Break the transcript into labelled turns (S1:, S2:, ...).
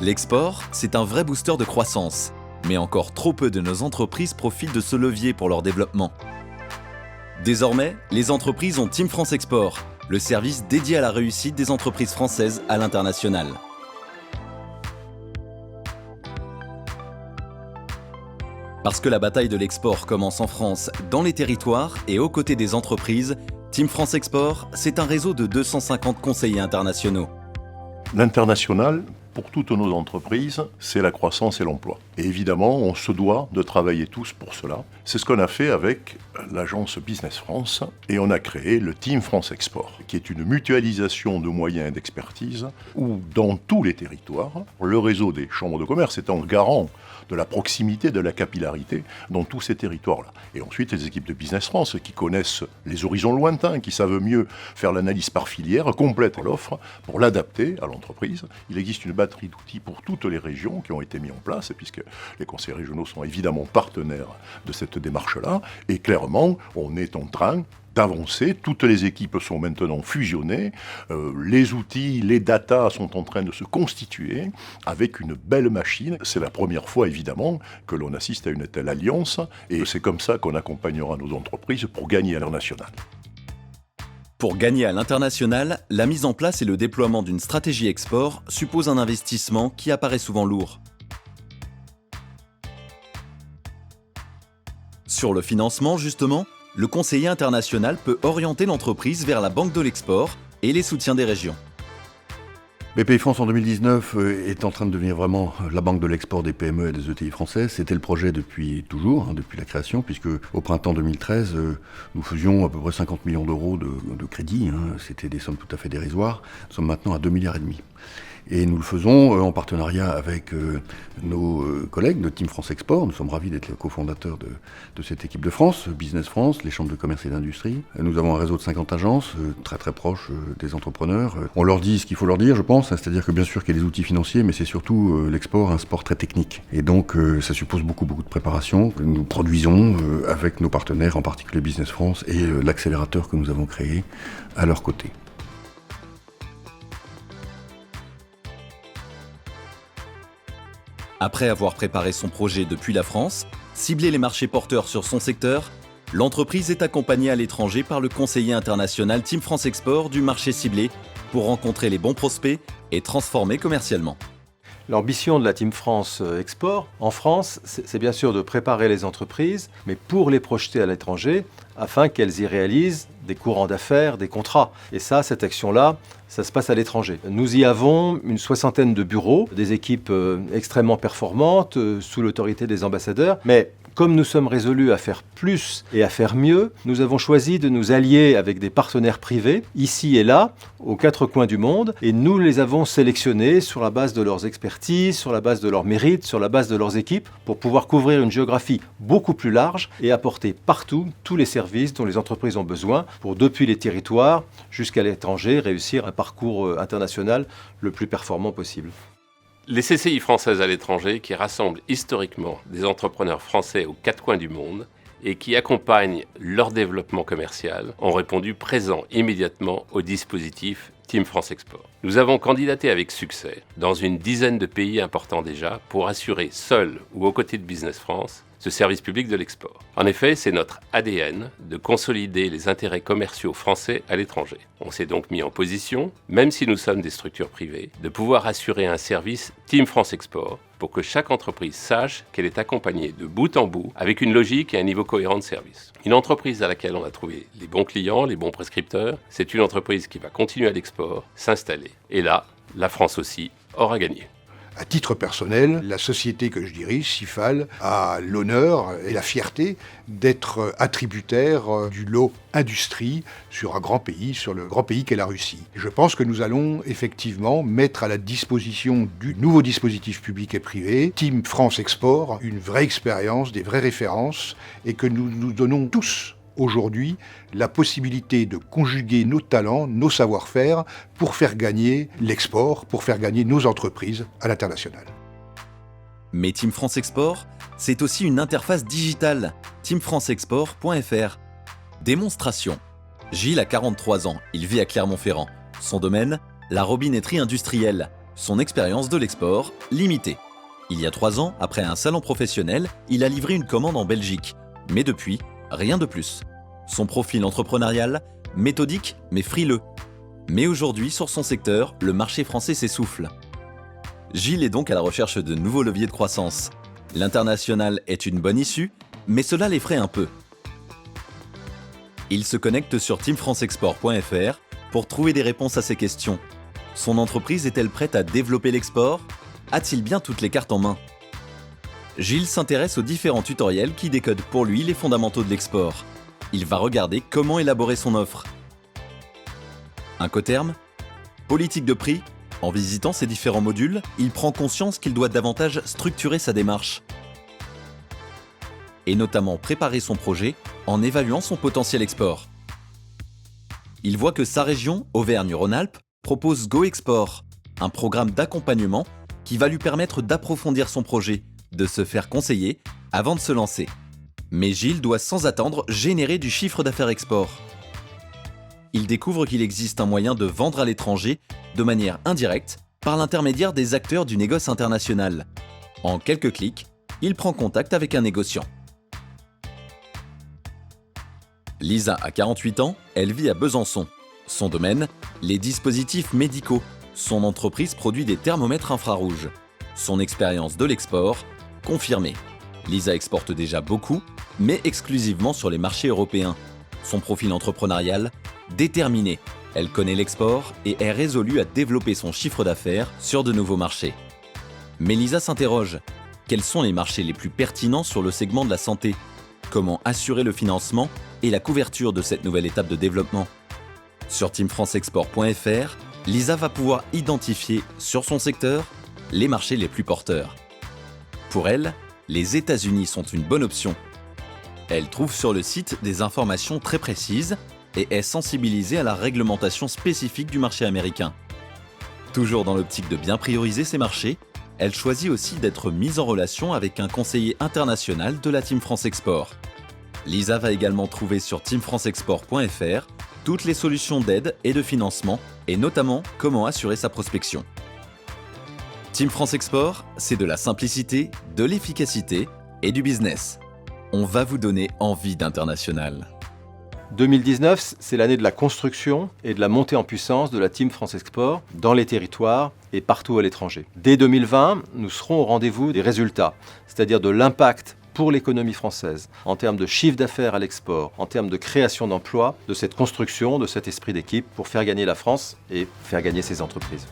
S1: L'export, c'est un vrai booster de croissance, mais encore trop peu de nos entreprises profitent de ce levier pour leur développement. Désormais, les entreprises ont Team France Export, le service dédié à la réussite des entreprises françaises à l'international. Parce que la bataille de l'export commence en France, dans les territoires et aux côtés des entreprises, Team France Export, c'est un réseau de 250 conseillers internationaux.
S2: L'international, pour toutes nos entreprises, c'est la croissance et l'emploi. Et évidemment, on se doit de travailler tous pour cela. C'est ce qu'on a fait avec l'agence Business France et on a créé le Team France Export, qui est une mutualisation de moyens et d'expertise où, dans tous les territoires, le réseau des chambres de commerce étant garant de la proximité, de la capillarité dans tous ces territoires-là. Et ensuite, les équipes de Business France qui connaissent les horizons lointains, qui savent mieux faire l'analyse par filière, complètent l'offre pour l'adapter à l'entreprise. Il existe une batterie d'outils pour toutes les régions qui ont été mis en place, puisque les conseils régionaux sont évidemment partenaires de cette démarche-là. Et clairement, on est en train d'avancer. Toutes les équipes sont maintenant fusionnées. Les outils, les datas sont en train de se constituer avec une belle machine. C'est la première fois, évidemment, que l'on assiste à une telle alliance. Et c'est comme ça qu'on accompagnera nos entreprises pour gagner à l'international.
S1: Pour gagner à l'international, la mise en place et le déploiement d'une stratégie export suppose un investissement qui apparaît souvent lourd. Sur le financement, justement, le conseiller international peut orienter l'entreprise vers la banque de l'export et les soutiens des régions.
S3: Bpifrance en 2019 est en train de devenir vraiment la banque de l'export des PME et des ETI françaises. C'était le projet depuis toujours, depuis la création, puisque au printemps 2013, nous faisions à peu près 50 millions d'euros de crédit. C'était des sommes tout à fait dérisoires. Nous sommes maintenant à 2,5 milliards. Et nous le faisons en partenariat avec nos collègues de Team France Export. Nous sommes ravis d'être les cofondateurs de cette équipe de France, Business France, les chambres de commerce et d'industrie. Nous avons un réseau de 50 agences, très très proches des entrepreneurs. On leur dit ce qu'il faut leur dire, je pense, c'est-à-dire que bien sûr qu'il y a les outils financiers, mais c'est surtout l'export, un sport très technique. Et donc ça suppose beaucoup de préparation. Nous produisons avec nos partenaires, en particulier Business France et l'accélérateur que nous avons créé à leur côté.
S1: Après avoir préparé son projet depuis la France, ciblé les marchés porteurs sur son secteur, l'entreprise est accompagnée à l'étranger par le conseiller international Team France Export du marché ciblé pour rencontrer les bons prospects et transformer commercialement.
S4: L'ambition de la Team France Export en France, c'est bien sûr de préparer les entreprises, mais pour les projeter à l'étranger, afin qu'elles y réalisent des courants d'affaires, des contrats. Et ça, cette action-là, ça se passe à l'étranger. Nous y avons une 60aine de bureaux, des équipes extrêmement performantes, sous l'autorité des ambassadeurs, mais comme nous sommes résolus à faire plus et à faire mieux, nous avons choisi de nous allier avec des partenaires privés, ici et là, aux 4 coins du monde, et nous les avons sélectionnés sur la base de leurs expertises, sur la base de leurs mérites, sur la base de leurs équipes, pour pouvoir couvrir une géographie beaucoup plus large et apporter partout tous les services dont les entreprises ont besoin pour, depuis les territoires jusqu'à l'étranger, réussir un parcours international le plus performant possible.
S5: Les CCI françaises à l'étranger, qui rassemblent historiquement des entrepreneurs français aux 4 coins du monde et qui accompagnent leur développement commercial, ont répondu présent immédiatement au dispositif Team France Export. Nous avons candidaté avec succès dans une dizaine de pays importants déjà pour assurer, seul ou aux côtés de Business France, ce service public de l'export. En effet, c'est notre ADN de consolider les intérêts commerciaux français à l'étranger. On s'est donc mis en position, même si nous sommes des structures privées, de pouvoir assurer un service Team France Export pour que chaque entreprise sache qu'elle est accompagnée de bout en bout avec une logique et un niveau cohérent de service. Une entreprise à laquelle on a trouvé les bons clients, les bons prescripteurs, c'est une entreprise qui va continuer à l'export, s'installer. Et là, la France aussi aura gagné.
S6: À titre personnel, la société que je dirige, Cifal, a l'honneur et la fierté d'être attributaire du lot industrie sur un grand pays, sur le grand pays qu'est la Russie. Je pense que nous allons effectivement mettre à la disposition du nouveau dispositif public et privé, Team France Export, une vraie expérience, des vraies références, et que nous nous donnons tous aujourd'hui la possibilité de conjuguer nos talents, nos savoir-faire pour faire gagner l'export, pour faire gagner nos entreprises à l'international.
S1: Mais Team France Export, c'est aussi une interface digitale, teamfranceexport.fr. Démonstration. Gilles a 43 ans, il vit à Clermont-Ferrand. Son domaine, la robinetterie industrielle. son expérience de l'export, limitée. Il y a 3 ans, après un salon professionnel, il a livré une commande en Belgique. Mais depuis, rien de plus. Son profil entrepreneurial, méthodique mais frileux. Mais aujourd'hui, sur son secteur, le marché français s'essouffle. Gilles est donc à la recherche de nouveaux leviers de croissance. L'international est une bonne issue, mais cela l'effraie un peu. Il se connecte sur teamfranceexport.fr pour trouver des réponses à ces questions. Son entreprise est-elle prête à développer l'export ? A-t-il bien toutes les cartes en main ? Gilles s'intéresse aux différents tutoriels qui décodent pour lui les fondamentaux de l'export. Il va regarder comment élaborer son offre. Incoterms ? Politique de prix ? En visitant ces différents modules, il prend conscience qu'il doit davantage structurer sa démarche. Et notamment préparer son projet en évaluant son potentiel export. Il voit que sa région, Auvergne-Rhône-Alpes, propose Go Export, un programme d'accompagnement qui va lui permettre d'approfondir son projet, de se faire conseiller avant de se lancer. Mais Gilles doit sans attendre générer du chiffre d'affaires export. Il découvre qu'il existe un moyen de vendre à l'étranger de manière indirecte par l'intermédiaire des acteurs du négoce international. En quelques clics, il prend contact avec un négociant. Lisa a 48 ans, elle vit à Besançon. Son domaine, les dispositifs médicaux. Son entreprise produit des thermomètres infrarouges. Son expérience de l'export, confirmée. Lisa exporte déjà beaucoup, mais exclusivement sur les marchés européens. Son profil entrepreneurial, déterminé. Elle connaît l'export et est résolue à développer son chiffre d'affaires sur de nouveaux marchés. Mais Lisa s'interroge. Quels sont les marchés les plus pertinents sur le segment de la santé ? Comment assurer le financement et la couverture de cette nouvelle étape de développement ? Sur teamfranceexport.fr, Lisa va pouvoir identifier, sur son secteur, les marchés les plus porteurs. Pour elle, les États-Unis sont une bonne option. Elle trouve sur le site des informations très précises et est sensibilisée à la réglementation spécifique du marché américain. Toujours dans l'optique de bien prioriser ses marchés, elle choisit aussi d'être mise en relation avec un conseiller international de la Team France Export. Lisa va également trouver sur teamfranceexport.fr toutes les solutions d'aide et de financement, et notamment comment assurer sa prospection. Team France Export, c'est de la simplicité, de l'efficacité et du business. On va vous donner envie d'international.
S4: 2019, c'est l'année de la construction et de la montée en puissance de la Team France Export dans les territoires et partout à l'étranger. Dès 2020, nous serons au rendez-vous des résultats, c'est-à-dire de l'impact pour l'économie française, en termes de chiffre d'affaires à l'export, en termes de création d'emplois, de cette construction, de cet esprit d'équipe pour faire gagner la France et faire gagner ses entreprises.